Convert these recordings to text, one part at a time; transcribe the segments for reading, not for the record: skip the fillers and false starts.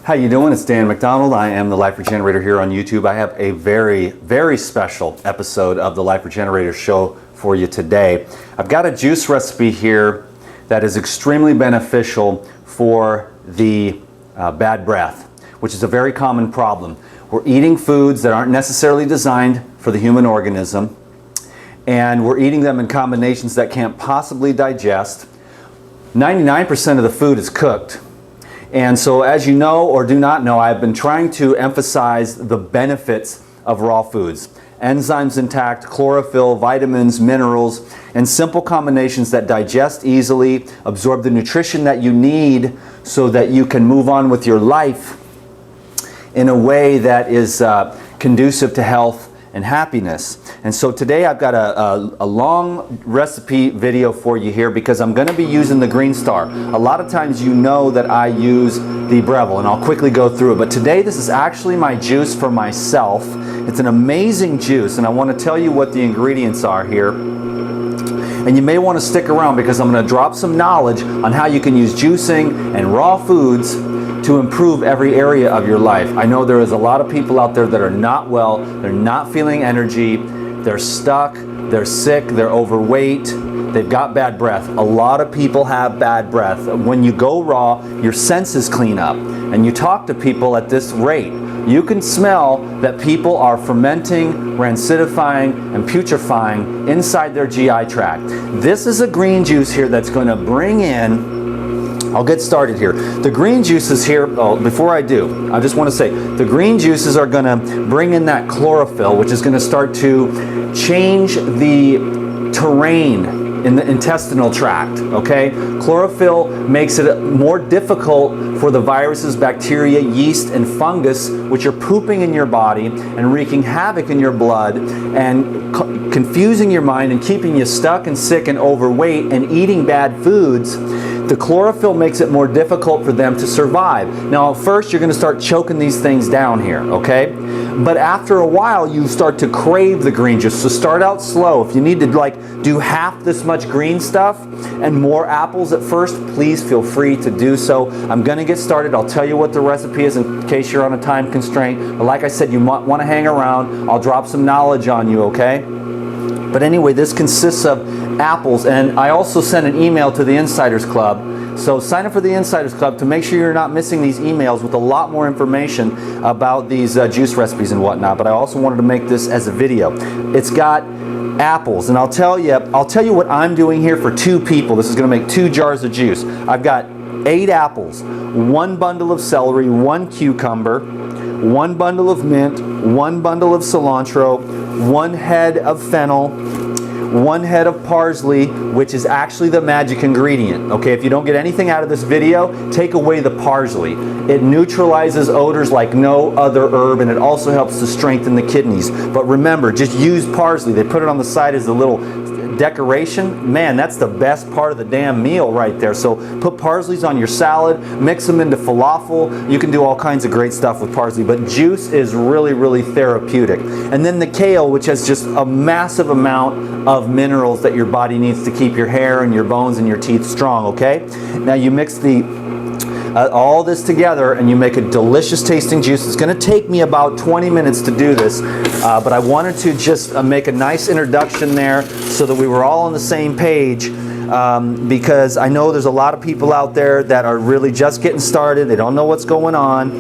How you doing? It's Dan McDonald. I am the Life Regenerator here on YouTube. I have a very, very special episode of the Life Regenerator show for you today. I've got a juice recipe here that is extremely beneficial for the bad breath, which is a very common problem. We're eating foods that aren't necessarily designed for the human organism, and we're eating them in combinations that can't possibly digest. 99% of the food is cooked. And so, as you know or do not know, I've been trying to emphasize the benefits of raw foods. Enzymes intact, chlorophyll, vitamins, minerals, and simple combinations that digest easily, absorb the nutrition that you need so that you can move on with your life in a way that is conducive to health and happiness. And so today I've got a long recipe video for you here because I'm going to be using the Green Star. A lot of times you know that I use the Breville, and I'll quickly go through it. But today this is actually my juice for myself. It's an amazing juice, and I want to tell you what the ingredients are here. And you may want to stick around because I'm going to drop some knowledge on how you can use juicing and raw foods to improve every area of your life. I know there is a lot of people out there that are not well, they're not feeling energy, they're stuck, they're sick, they're overweight, they've got bad breath. A lot of people have bad breath. When you go raw, your senses clean up, and you talk to people at this rate, you can smell that people are fermenting, rancidifying, and putrefying inside their GI tract. This is a green juice here that's going to bring in, I'll get started here. The green juices here, before I do, I just want to say, the green juices are going to bring in that chlorophyll, which is going to start to change the terrain in the intestinal tract, okay? Chlorophyll makes it more difficult for the viruses, bacteria, yeast, and fungus, which are pooping in your body and wreaking havoc in your blood and confusing your mind and keeping you stuck and sick and overweight and eating bad foods. The chlorophyll makes it more difficult for them to survive. Now, at first, you're going to start choking these things down here, okay? But after a while, you start to crave the green juice. So start out slow. If you need to do half this much green stuff and more apples at first, please feel free to do so. I'm going to get started. I'll tell you what the recipe is in case you're on a time constraint. But like I said, you might want to hang around. I'll drop some knowledge on you, okay? But anyway, this consists of apples, and I also sent an email to the Insiders Club. So sign up for the Insiders Club to make sure you're not missing these emails with a lot more information about these juice recipes and whatnot. But I also wanted to make this as a video. It's got apples, and I'll tell you what I'm doing here for 2 people. This is going to make 2 jars of juice. I've got 8 apples, 1 bundle of celery, 1 cucumber, 1 bundle of mint, 1 bundle of cilantro, 1 head of fennel, 1 head of parsley, which is actually the magic ingredient. Okay, if you don't get anything out of this video, take away the parsley. It neutralizes odors like no other herb, and it also helps to strengthen the kidneys. But remember, just use parsley. They put it on the side as a little decoration. Man, that's the best part of the damn meal right there. So put parsleys on your salad, mix them into falafel. You can do all kinds of great stuff with parsley, but juice is really, really therapeutic. And then the kale, which has just a massive amount of minerals that your body needs to keep your hair and your bones and your teeth strong, okay? Now you mix all this together and you make a delicious tasting juice. It's going to take me about 20 minutes to do this, but I wanted to just make a nice introduction there so that we were all on the same page, because I know there's a lot of people out there that are really just getting started. They don't know what's going on,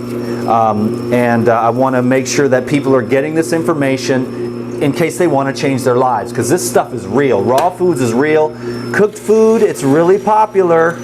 and I want to make sure that people are getting this information in case they want to change their lives, because this stuff is real. Raw foods is real. Cooked food, it's really popular,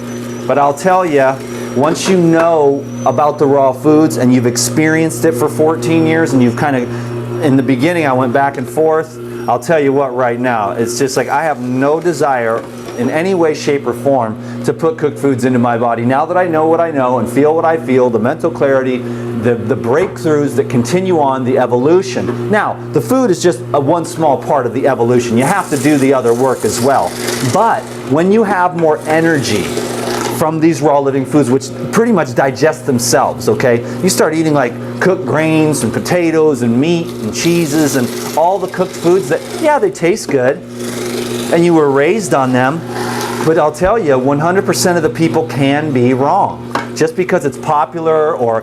but I'll tell you, once you know about the raw foods and you've experienced it for 14 years and you've kind of, in the beginning I went back and forth, I'll tell you what right now, it's just like I have no desire in any way, shape, or form to put cooked foods into my body. Now that I know what I know and feel what I feel, the mental clarity, the breakthroughs that continue on, the evolution. Now, the food is just one small part of the evolution. You have to do the other work as well. But when you have more energy from these raw living foods, which pretty much digest themselves, okay? You start eating like cooked grains and potatoes and meat and cheeses and all the cooked foods that, yeah, they taste good and you were raised on them, but I'll tell you, 100% of the people can be wrong. just because it's popular or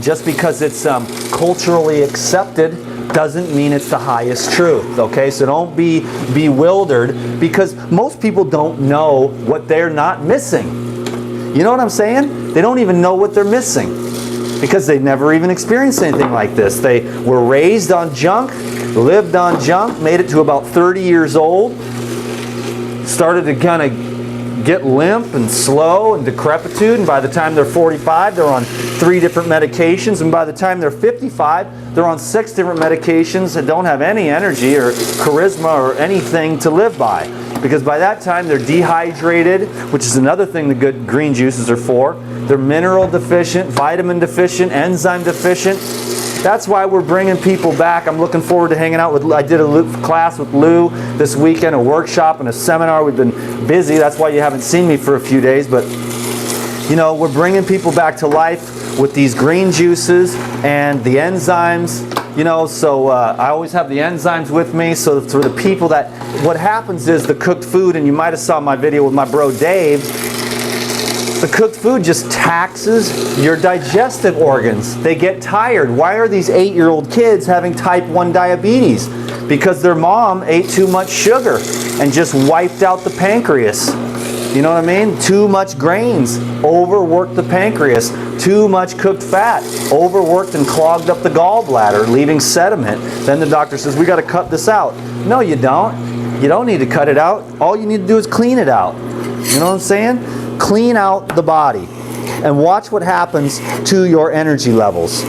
just because it's culturally accepted doesn't mean it's the highest truth, okay? So don't be bewildered, because most people don't know what they're not missing. You know what I'm saying? They don't even know what they're missing because they never even experienced anything like this. They were raised on junk, lived on junk, made it to about 30 years old, started to kind of get limp and slow and decrepitude, and by the time they're 45, they're on 3 different medications, and by the time they're 55, they're on 6 different medications that don't have any energy or charisma or anything to live by. Because by that time they're dehydrated, which is another thing the good green juices are for. They're mineral deficient, vitamin deficient, enzyme deficient. That's why we're bringing people back. I'm looking forward to hanging out with, I did a class with Lou this weekend, a workshop and a seminar. We've been busy. That's why you haven't seen me for a few days. But, you know, we're bringing people back to life with these green juices and the enzymes. You know, so I always have the enzymes with me. So for the people that, what happens is the cooked food, and you might have saw my video with my bro Dave, the cooked food just taxes your digestive organs. They get tired. Why are these 8-year-old kids having type 1 diabetes? Because their mom ate too much sugar and just wiped out the pancreas. You know what I mean? Too much grains overworked the pancreas. Too much cooked fat overworked and clogged up the gallbladder, leaving sediment. Then the doctor says, we got to cut this out. No, you don't. You don't need to cut it out. All you need to do is clean it out. You know what I'm saying? Clean out the body and watch what happens to your energy levels.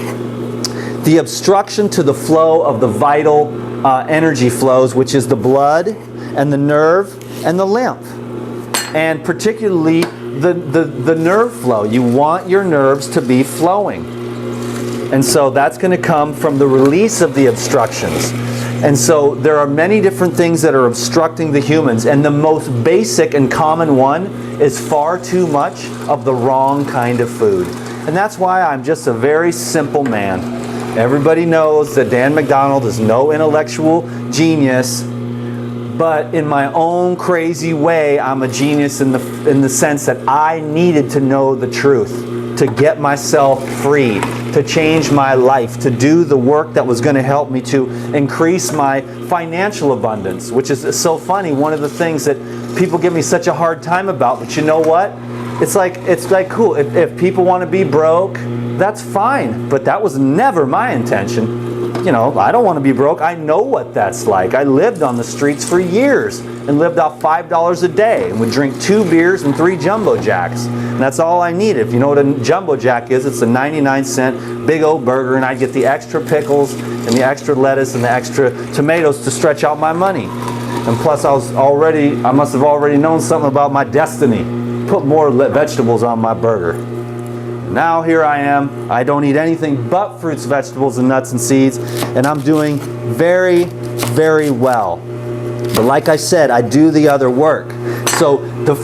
The obstruction to the flow of the vital energy flows, which is the blood and the nerve and the lymph, and particularly the nerve flow. You want your nerves to be flowing, and so that's going to come from the release of the obstructions. And so there are many different things that are obstructing the humans, and the most basic and common one is far too much of the wrong kind of food. And that's why I'm just a very simple man. Everybody knows that Dan McDonald is no intellectual genius, but in my own crazy way, I'm a genius in the sense that I needed to know the truth to get myself free, to change my life, to do the work that was going to help me to increase my financial abundance, which is so funny. One of the things that people give me such a hard time about, but you know what? It's like cool. If people want to be broke, that's fine, but that was never my intention. You know, I don't want to be broke. I know what that's like. I lived on the streets for years and lived off $5 a day and would drink 2 beers and 3 Jumbo Jacks. And that's all I needed. If you know what a Jumbo Jack is, it's a 99-cent big old burger, and I'd get the extra pickles and the extra lettuce and the extra tomatoes to stretch out my money. And plus, I must have already known something about my destiny. Put more vegetables on my burger. Now here I am. I don't eat anything but fruits, vegetables, and nuts and seeds, and I'm doing very, very well. But like I said, I do the other work. So the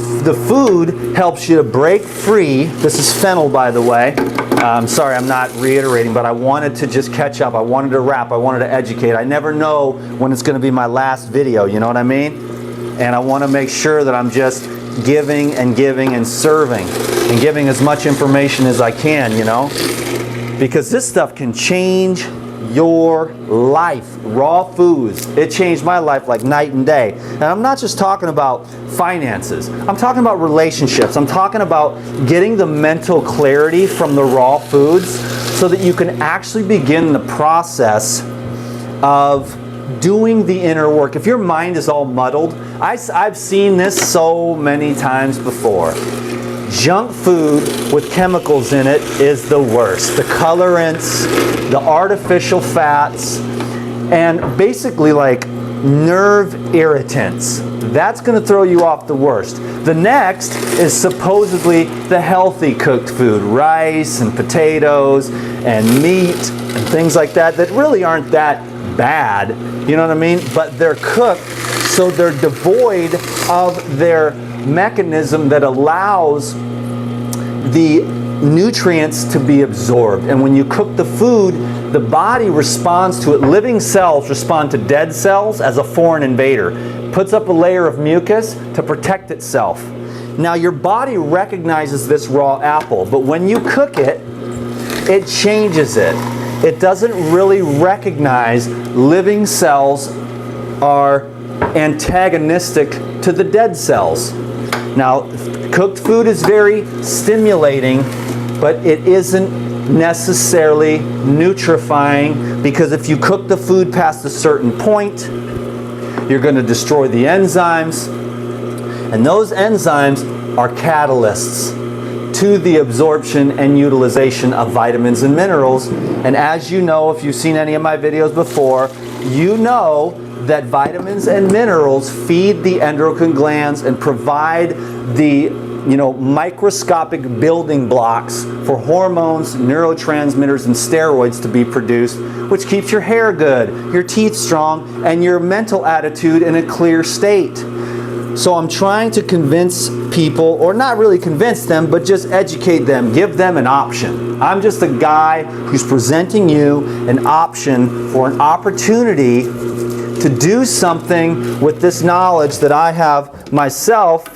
food helps you to break free. This is fennel, by the way. I'm sorry, I'm not reiterating, but I wanted to just catch up. I wanted to wrap. I wanted to educate. I never know when it's going to be my last video, you know what I mean? And I want to make sure that I'm just giving and giving and serving and giving as much information as I can, you know? Because this stuff can change your life. Raw foods. It changed my life like night and day. And I'm not just talking about finances. I'm talking about relationships. I'm talking about getting the mental clarity from the raw foods so that you can actually begin the process of doing the inner work. If your mind is all muddled, I've seen this so many times before. Junk food with chemicals in it is the worst. The colorants, the artificial fats, and basically like nerve irritants. That's going to throw you off the worst. The next is supposedly the healthy cooked food. Rice and potatoes and meat and things like that really aren't that bad. You know what I mean? But they're cooked so they're devoid of their mechanism that allows the nutrients to be absorbed. And when you cook the food, the body responds to it. Living cells respond to dead cells as a foreign invader. Puts up a layer of mucus to protect itself. Now your body recognizes this raw apple, but when you cook it, it changes it. It doesn't really recognize living cells are antagonistic to the dead cells. Now, cooked food is very stimulating, but it isn't necessarily nutrifying, because if you cook the food past a certain point, you're going to destroy the enzymes, and those enzymes are catalysts to the absorption and utilization of vitamins and minerals. And as you know, if you've seen any of my videos before, you know that vitamins and minerals feed the endocrine glands and provide the microscopic building blocks for hormones, neurotransmitters, and steroids to be produced, which keeps your hair good, your teeth strong, and your mental attitude in a clear state. So I'm trying to convince people, or not really convince them, but just educate them, give them an option. I'm just a guy who's presenting you an option for an opportunity to do something with this knowledge that I have myself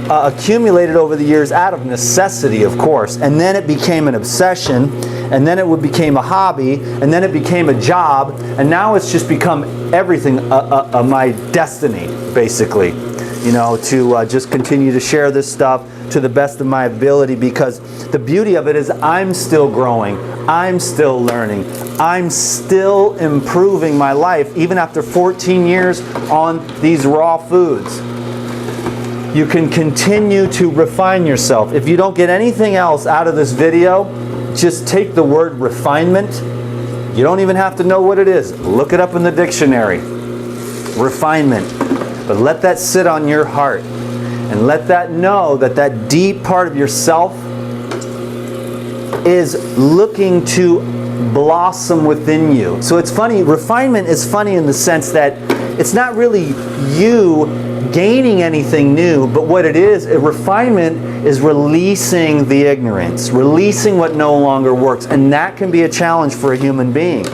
accumulated over the years out of necessity, of course. And then it became an obsession, and then it became a hobby, and then it became a job, and now it's just become everything, my destiny, basically. To just continue to share this stuff to the best of my ability, because the beauty of it is I'm still growing, I'm still learning, I'm still improving my life, even after 14 years on these raw foods. You can continue to refine yourself. If you don't get anything else out of this video, just take the word refinement. You don't even have to know what it is. Look it up in the dictionary. Refinement. But let that sit on your heart. And let that know that that deep part of yourself is looking to blossom within you. So it's funny, refinement is funny in the sense that it's not really you gaining anything new, but what it is, a refinement is releasing the ignorance, releasing what no longer works, and that can be a challenge for a human being.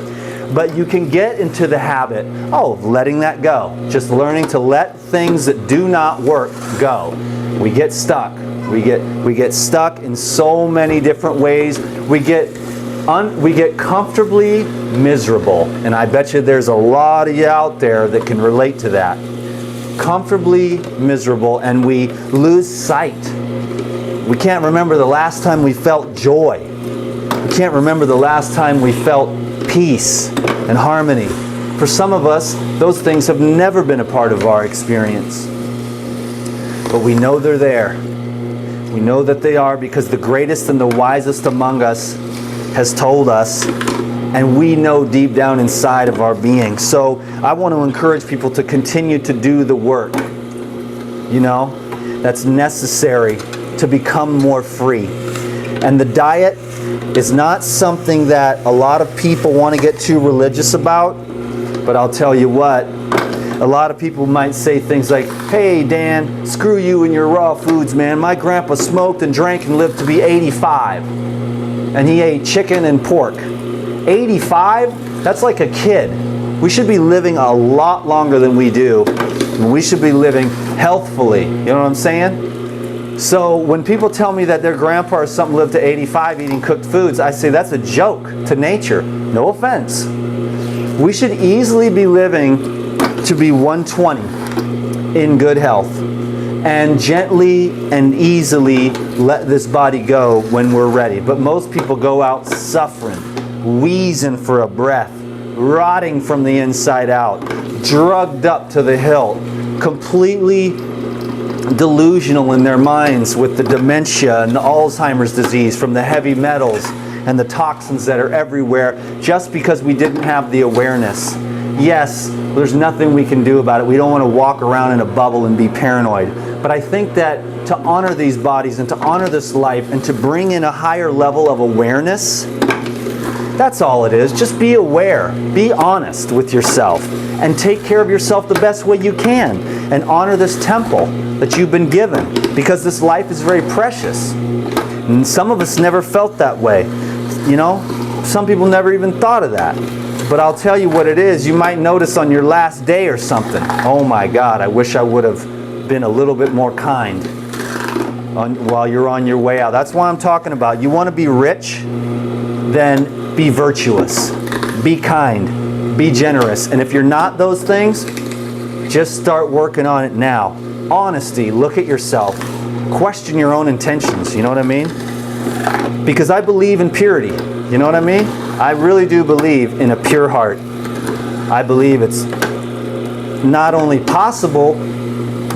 But you can get into the habit of letting that go, just learning to let things that do not work go. We get stuck. We get stuck in so many different ways. We get comfortably miserable, and I bet you there's a lot of you out there that can relate to that. Comfortably miserable, and we lose sight. We can't remember the last time we felt joy. We can't remember the last time we felt peace and harmony. For some of us, those things have never been a part of our experience. But we know they're there. We know that they are because the greatest and the wisest among us has told us, and we know deep down inside of our being. So I want to encourage people to continue to do the work, that's necessary to become more free. And the diet is not something that a lot of people want to get too religious about, but I'll tell you what, a lot of people might say things like, hey Dan, screw you and your raw foods, man. My grandpa smoked and drank and lived to be 85. And he ate chicken and pork. 85? That's like a kid. We should be living a lot longer than we do. We should be living healthfully. You know what I'm saying? So when people tell me that their grandpa or something lived to 85 eating cooked foods, I say that's a joke to nature. No offense. We should easily be living to be 120 in good health, and gently and easily let this body go when we're ready. But most people go out suffering, wheezing for a breath, rotting from the inside out, drugged up to the hilt, completely delusional in their minds with the dementia and the Alzheimer's disease from the heavy metals and the toxins that are everywhere, just because we didn't have the awareness. Yes, there's nothing we can do about it. We don't want to walk around in a bubble and be paranoid. But I think that to honor these bodies and to honor this life and to bring in a higher level of awareness, that's all it is. Just be aware. Be honest with yourself and take care of yourself the best way you can, and honor this temple that you've been given, because this life is very precious. And some of us never felt that way. Some people never even thought of that. But I'll tell you what it is. You might notice on your last day or something, oh my God, I wish I would have been a little bit more kind while you're on your way out. That's what I'm talking about. You want to be rich? Then be virtuous. Be kind. Be generous. And if you're not those things, just start working on it now. Honesty. Look at yourself. Question your own intentions. You know what I mean? Because I believe in purity. You know what I mean? I really do believe in a pure heart. I believe it's not only possible,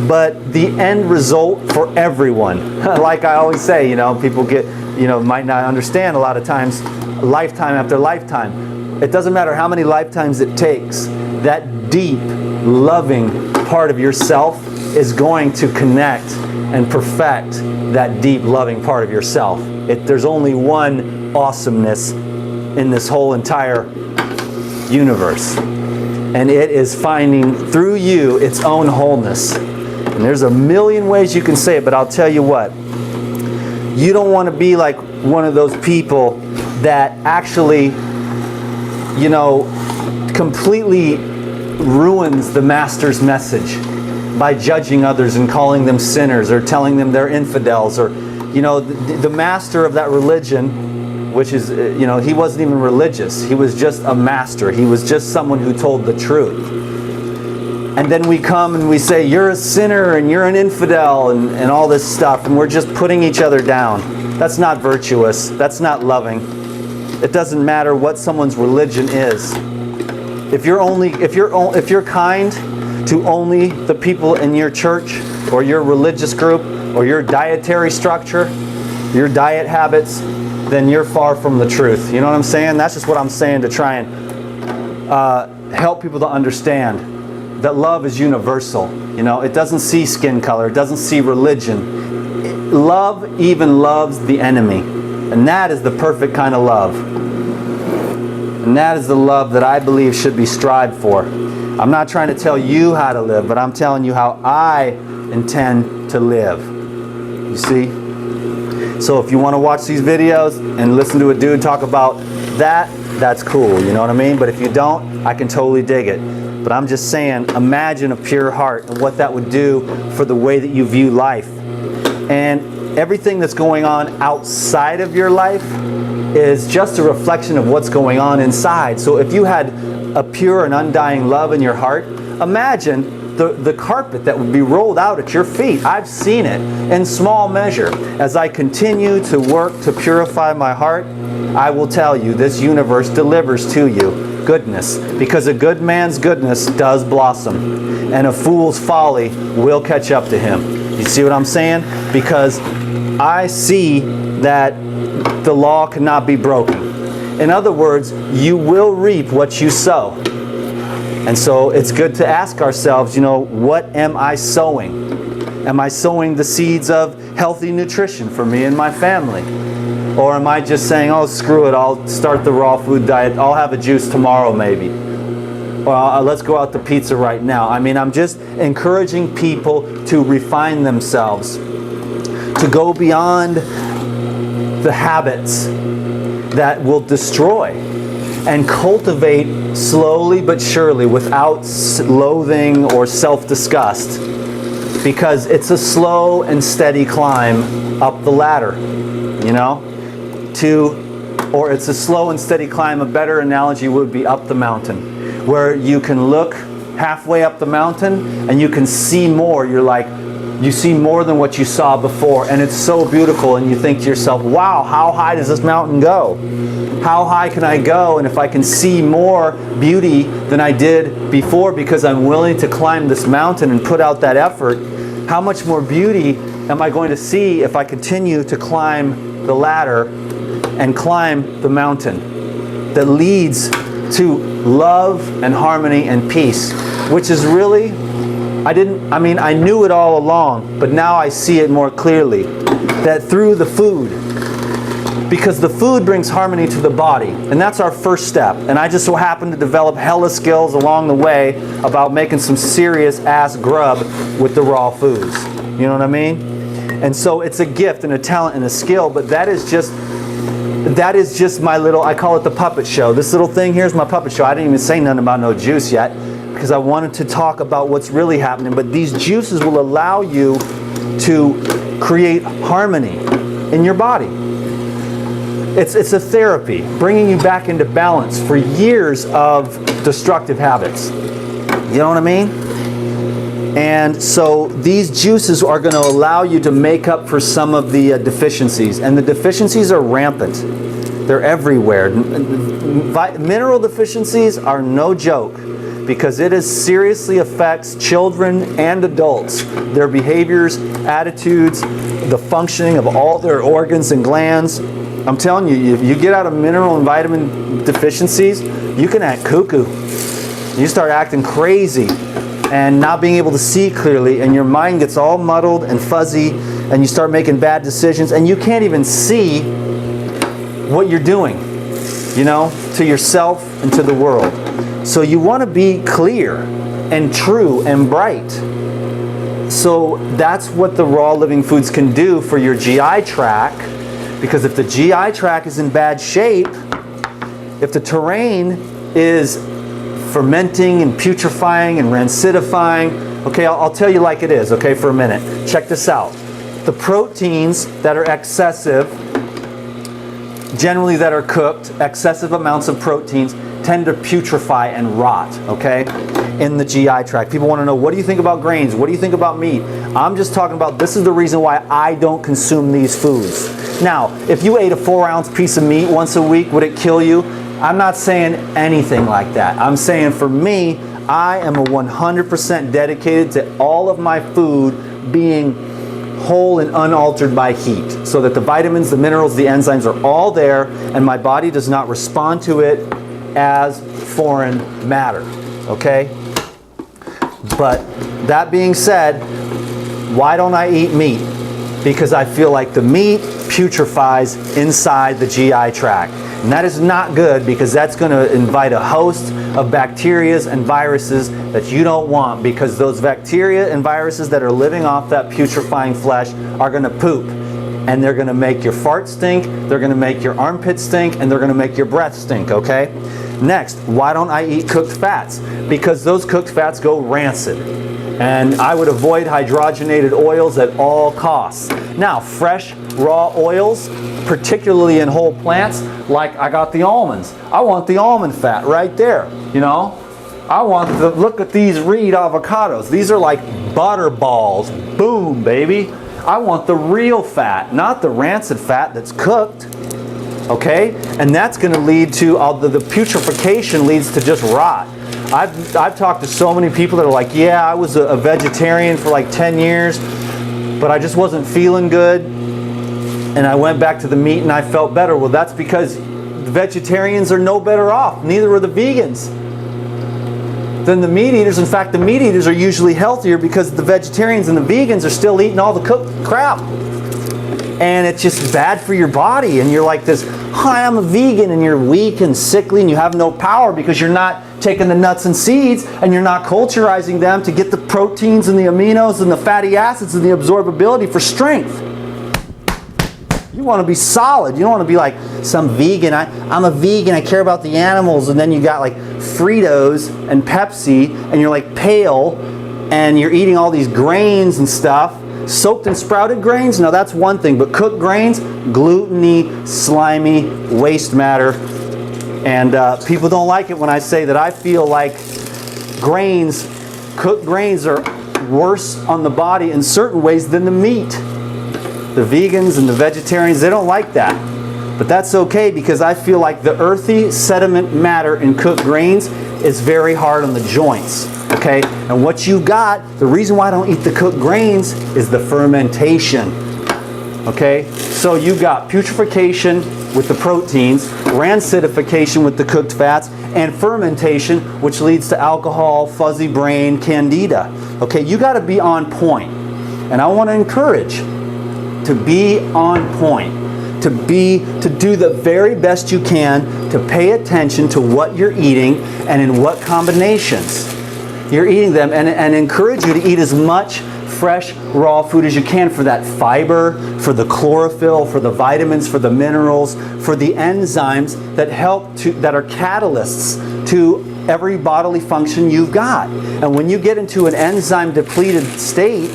but the end result for everyone. Like I always say, people might not understand a lot of times, lifetime after lifetime. It doesn't matter how many lifetimes it takes, that deep, loving part of yourself is going to connect and perfect that deep, loving part of yourself. There's only one awesomeness in this whole entire universe. And it is finding through you its own wholeness. And there's a million ways you can say it, but I'll tell you what. You don't want to be like one of those people that actually, completely ruins the Master's message by judging others and calling them sinners or telling them they're infidels. Or, the master of that religion, which is, he wasn't even religious. He was just a master. He was just someone who told the truth. And then we come and we say, you're a sinner and you're an infidel and all this stuff. And we're just putting each other down. That's not virtuous. That's not loving. It doesn't matter what someone's religion is. If you're kind to only the people in your church or your religious group or your dietary structure, your diet habits, then you're far from the truth. You know what I'm saying? That's just what I'm saying to try and help people to understand that love is universal. It doesn't see skin color. It doesn't see religion. Love even loves the enemy. And that is the perfect kind of love. And that is the love that I believe should be strived for. I'm not trying to tell you how to live, but I'm telling you how I intend to live. You see? So if you want to watch these videos and listen to a dude talk about that, that's cool. You know what I mean? But if you don't, I can totally dig it. But I'm just saying, imagine a pure heart and what that would do for the way that you view life. And everything that's going on outside of your life is just a reflection of what's going on inside. So if you had a pure and undying love in your heart, imagine the carpet that would be rolled out at your feet. I've seen it in small measure. As I continue to work to purify my heart, I will tell you, this universe delivers to you goodness, because a good man's goodness does blossom, and a fool's folly will catch up to him. You see what I'm saying? Because I see that the law cannot be broken. In other words, you will reap what you sow. And so it's good to ask ourselves, what am I sowing? Am I sowing the seeds of healthy nutrition for me and my family? Or am I just saying, oh, screw it, I'll start the raw food diet, I'll have a juice tomorrow maybe. Or let's go out to pizza right now. I'm just encouraging people to refine themselves, to go beyond the habits that will destroy, and cultivate slowly but surely without loathing or self-disgust, because it's a slow and steady climb up the ladder, or it's a slow and steady climb. A better analogy would be up the mountain, where you can look halfway up the mountain and you can see more. You see more than what you saw before, and it's so beautiful, and you think to yourself, wow, how high does this mountain go? How high can I go? And if I can see more beauty than I did before because I'm willing to climb this mountain and put out that effort, how much more beauty am I going to see if I continue to climb the ladder and climb the mountain that leads to love and harmony and peace, which is really, I knew it all along, but now I see it more clearly, that through the food, because the food brings harmony to the body, and that's our first step. And I just so happened to develop hella skills along the way about making some serious ass grub with the raw foods. You know what I mean? And so it's a gift and a talent and a skill, but that is just my little, I call it the puppet show. This little thing here is my puppet show. I didn't even say nothing about no juice yet. because I wanted to talk about what's really happening. But these juices will allow you to create harmony in your body. It's a therapy, bringing you back into balance for years of destructive habits. You know what I mean? And so these juices are going to allow you to make up for some of the deficiencies. And the deficiencies are rampant. They're everywhere. Mineral deficiencies are no joke, because it seriously affects children and adults, their behaviors, attitudes, the functioning of all their organs and glands. I'm telling you, if you get out of mineral and vitamin deficiencies, you can act cuckoo. You start acting crazy and not being able to see clearly, and your mind gets all muddled and fuzzy, and you start making bad decisions, and you can't even see what you're doing, you know, to yourself and to the world. So you want to be clear and true and bright. So that's what the raw living foods can do for your GI tract, because if the GI tract is in bad shape, if the terrain is fermenting and putrefying and rancidifying, okay, I'll tell you like it is, okay, for a minute. Check this out. The proteins that are excessive, generally that are cooked, excessive amounts of proteins tend to putrefy and rot, okay, in the GI tract. People want to know, what do you think about grains? What do you think about meat? I'm just talking about, this is the reason why I don't consume these foods. Now, if you ate a 4-ounce piece of meat once a week, would it kill you? I'm not saying anything like that. I'm saying for me, I am a 100% dedicated to all of my food being whole and unaltered by heat, so that the vitamins, the minerals, the enzymes are all there, and my body does not respond to it as foreign matter, okay? But that being said, why don't I eat meat? Because I feel like the meat putrefies inside the GI tract. And that is not good, because that's going to invite a host of bacteria and viruses that you don't want, because those bacteria and viruses that are living off that putrefying flesh are going to poop. And they're going to make your fart stink, they're going to make your armpit stink, and they're going to make your breath stink, okay? Next, why don't I eat cooked fats? Because those cooked fats go rancid. And I would avoid hydrogenated oils at all costs. Now, fresh, raw oils, particularly in whole plants, like I got the almonds. I want the almond fat right there, you know? I want the, look at these Reed avocados. These are like butter balls. Boom, baby. I want the real fat, not the rancid fat that's cooked. Okay? And that's going to lead to, the putrefaction leads to just rot. I've talked to so many people that are like, yeah, I was a vegetarian for like 10 years, but I just wasn't feeling good, and I went back to the meat and I felt better. Well, that's because the vegetarians are no better off. Neither are the vegans than the meat eaters. In fact, the meat eaters are usually healthier, because the vegetarians and the vegans are still eating all the cooked crap. And it's just bad for your body. And you're like this, hi, I'm a vegan, and you're weak and sickly and you have no power, because you're not taking the nuts and seeds and you're not culturizing them to get the proteins and the aminos and the fatty acids and the absorbability for strength. You want to be solid. You don't want to be like some vegan. I'm a vegan, I care about the animals, and then you got like Fritos and Pepsi, and you're like pale, and you're eating all these grains and stuff. Soaked and sprouted grains, now that's one thing, but cooked grains, gluten-y, slimy, waste matter. And people don't like it when I say that I feel like cooked grains are worse on the body in certain ways than the meat. The vegans and the vegetarians, they don't like that. But that's okay, because I feel like the earthy sediment matter in cooked grains is very hard on the joints. Okay, and what you got, the reason why I don't eat the cooked grains is the fermentation. Okay, so you got putrefaction with the proteins, rancidification with the cooked fats, and fermentation, which leads to alcohol, fuzzy brain, candida. Okay, you got to be on point. And I want to encourage to be on point, to do the very best you can to pay attention to what you're eating and in what combinations you're eating them, and encourage you to eat as much fresh, raw food as you can for that fiber, for the chlorophyll, for the vitamins, for the minerals, for the enzymes that help that are catalysts to every bodily function you've got. And when you get into an enzyme depleted state,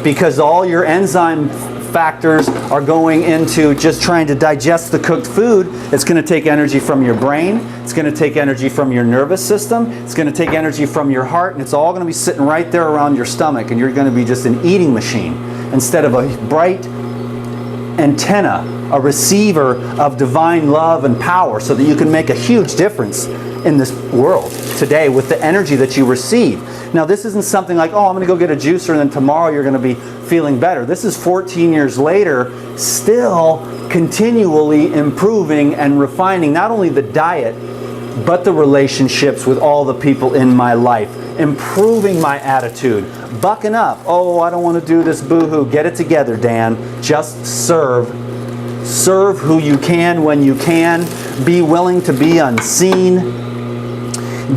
because all your enzyme factors are going into just trying to digest the cooked food, it's going to take energy from your brain, it's going to take energy from your nervous system, it's going to take energy from your heart, and it's all going to be sitting right there around your stomach, and you're going to be just an eating machine instead of a bright antenna, a receiver of divine love and power, so that you can make a huge difference in this world today with the energy that you receive. Now, this isn't something like, oh, I'm going to go get a juicer and then tomorrow you're going to be feeling better. This is 14 years later, still continually improving and refining not only the diet, but the relationships with all the people in my life, improving my attitude, bucking up. Oh, I don't want to do this, boo-hoo. Get it together, Dan. Just serve. Serve who you can when you can. Be willing to be unseen.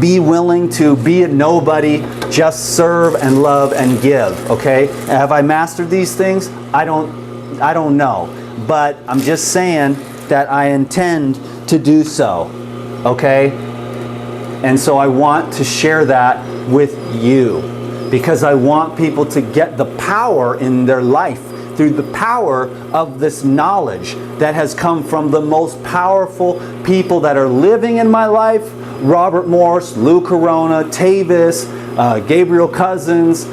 Be willing to be a nobody. Just serve and love and give. Okay? Have I mastered these things? I don't know. But I'm just saying that I intend to do so. Okay? And so I want to share that with you, because I want people to get the power in their life through the power of this knowledge that has come from the most powerful people that are living in my life. Robert Morse, Lou Corona, Tavis, Gabriel Cousins,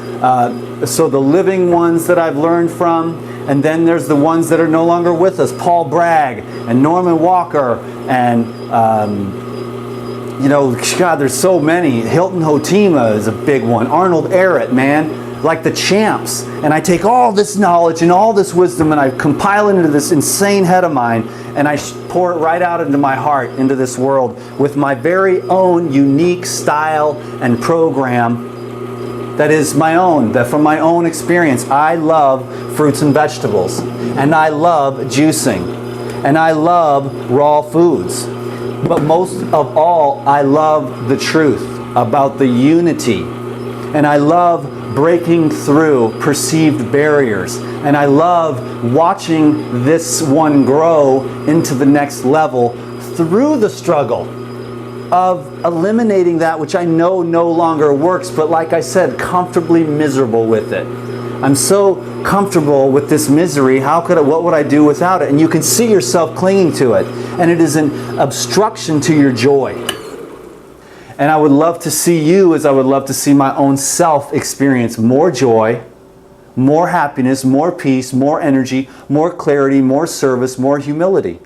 so the living ones that I've learned from. And then there's the ones that are no longer with us, Paul Bragg and Norman Walker and you know, God, there's so many. Hilton Hotima is a big one. Arnold Ehret, man, like the champs. And I take all this knowledge and all this wisdom and I compile it into this insane head of mine, and I pour it right out into my heart, into this world, with my very own unique style and program that is my own, that from my own experience. I love fruits and vegetables, and I love juicing, and I love raw foods. But most of all, I love the truth about the unity. And I love breaking through perceived barriers. And I love watching this one grow into the next level through the struggle of eliminating that which I know no longer works, but like I said, comfortably miserable with it. I'm so comfortable with this misery, what would I do without it? And you can see yourself clinging to it. And it is an obstruction to your joy. And I would love to see you, as I would love to see my own self experience more joy, more happiness, more peace, more energy, more clarity, more service, more humility.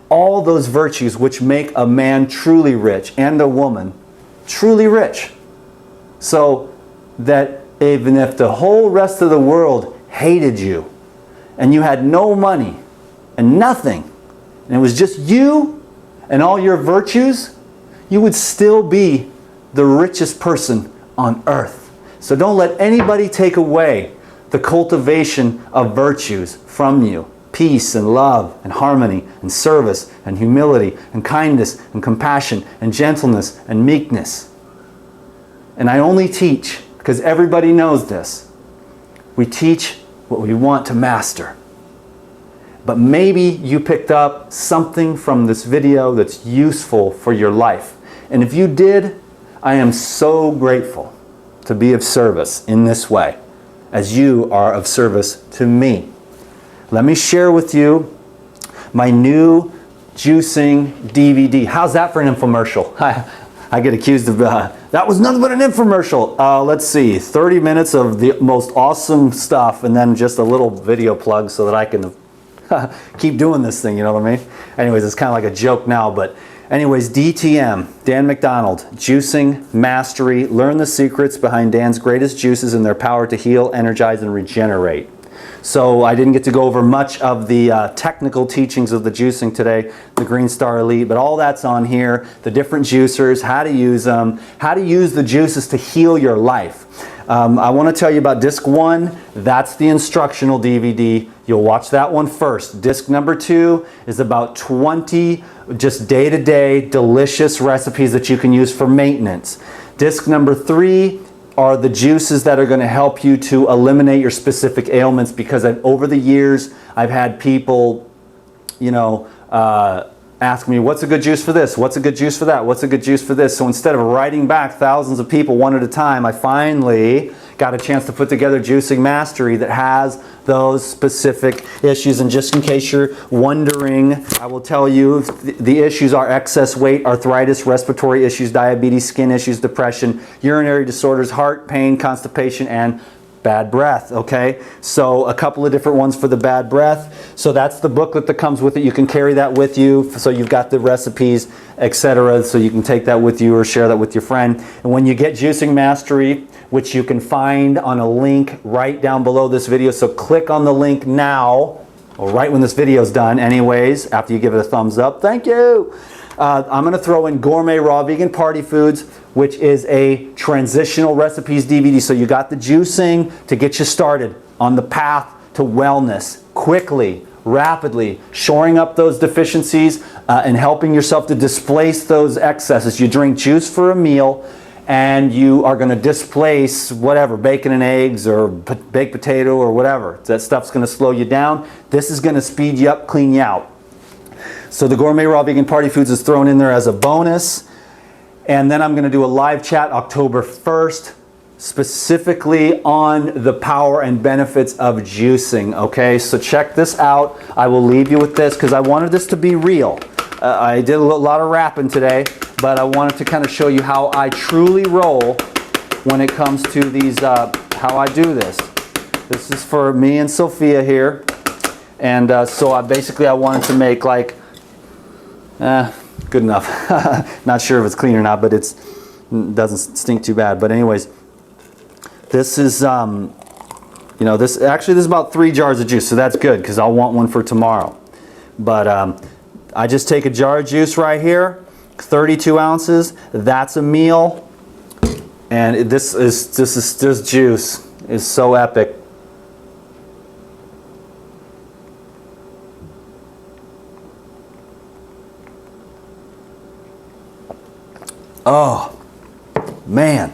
All those virtues which make a man truly rich and a woman truly rich. So that even if the whole rest of the world hated you and you had no money and nothing, and it was just you and all your virtues, you would still be the richest person on earth. So don't let anybody take away the cultivation of virtues from you. Peace and love and harmony and service and humility and kindness and compassion and gentleness and meekness. And I only teach because everybody knows this. We teach what we want to master. But maybe you picked up something from this video that's useful for your life. And if you did, I am so grateful to be of service in this way, as you are of service to me. Let me share with you my new juicing DVD. How's that for an infomercial? I get accused of, that was nothing but an infomercial. Let's see, 30 minutes of the most awesome stuff and then just a little video plug so that I can keep doing this thing, you know what I mean? Anyways, it's kind of like a joke now, but anyways, DTM, Dan McDonald, Juicing Mastery. Learn the secrets behind Dan's greatest juices and their power to heal, energize, and regenerate. So I didn't get to go over much of the technical teachings of the juicing today, the Green Star Elite, but all that's on here, the different juicers, how to use them, how to use the juices to heal your life. I want to tell you about disc 1. That's the instructional DVD. You'll watch that one first. Disc number 2 is about 20 just day-to-day delicious recipes that you can use for maintenance. Disc number 3 are the juices that are going to help you to eliminate your specific ailments, because over the years I've had people, you know, ask me, what's a good juice for this? What's a good juice for that? What's a good juice for this? So instead of writing back thousands of people one at a time, I finally got a chance to put together Juicing Mastery that has those specific issues. And just in case you're wondering, I will tell you the issues are excess weight, arthritis, respiratory issues, diabetes, skin issues, depression, urinary disorders, heart pain, constipation, and bad breath. Okay, so a couple of different ones for the bad breath. So that's the booklet that comes with it. You can carry that with you, so you've got the recipes, etc., so you can take that with you or share that with your friend. And when you get Juicing Mastery, which you can find on a link right down below this video, so click on the link now, or right when this video is done anyways, after you give it a thumbs up. Thank you. I'm going to throw in Gourmet Raw Vegan Party Foods, which is a transitional recipes DVD. So you got the juicing to get you started on the path to wellness quickly, rapidly, shoring up those deficiencies and helping yourself to displace those excesses. You drink juice for a meal and you are going to displace whatever, bacon and eggs or baked potato or whatever. That stuff's going to slow you down. This is going to speed you up, clean you out. So the Gourmet Raw Vegan Party Foods is thrown in there as a bonus. And then I'm going to do a live chat October 1st, specifically on the power and benefits of juicing. Okay, so check this out. I will leave you with this because I wanted this to be real. I did a lot of rapping today, but I wanted to kind of show you how I truly roll when it comes to these, how I do this. This is for me and Sophia here. And so I wanted to make like, good enough. Not sure if it's clean or not, but it doesn't stink too bad. But anyways, this is, you know, this is about 3 jars of juice, so that's good because I'll want one for tomorrow. But I just take a jar of juice right here, 32 ounces. That's a meal, and this juice is so epic. Oh, man.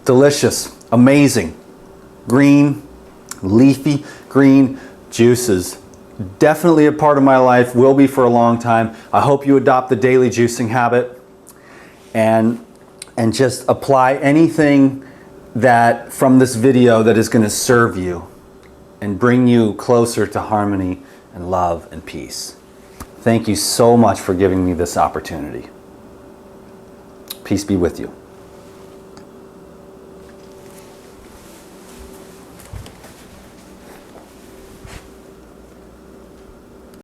Delicious. Amazing. Green, leafy, green juices. Definitely a part of my life. Will be for a long time. I hope you adopt the daily juicing habit and just apply anything that from this video that is going to serve you and bring you closer to harmony and love and peace. Thank you so much for giving me this opportunity. Peace be with you.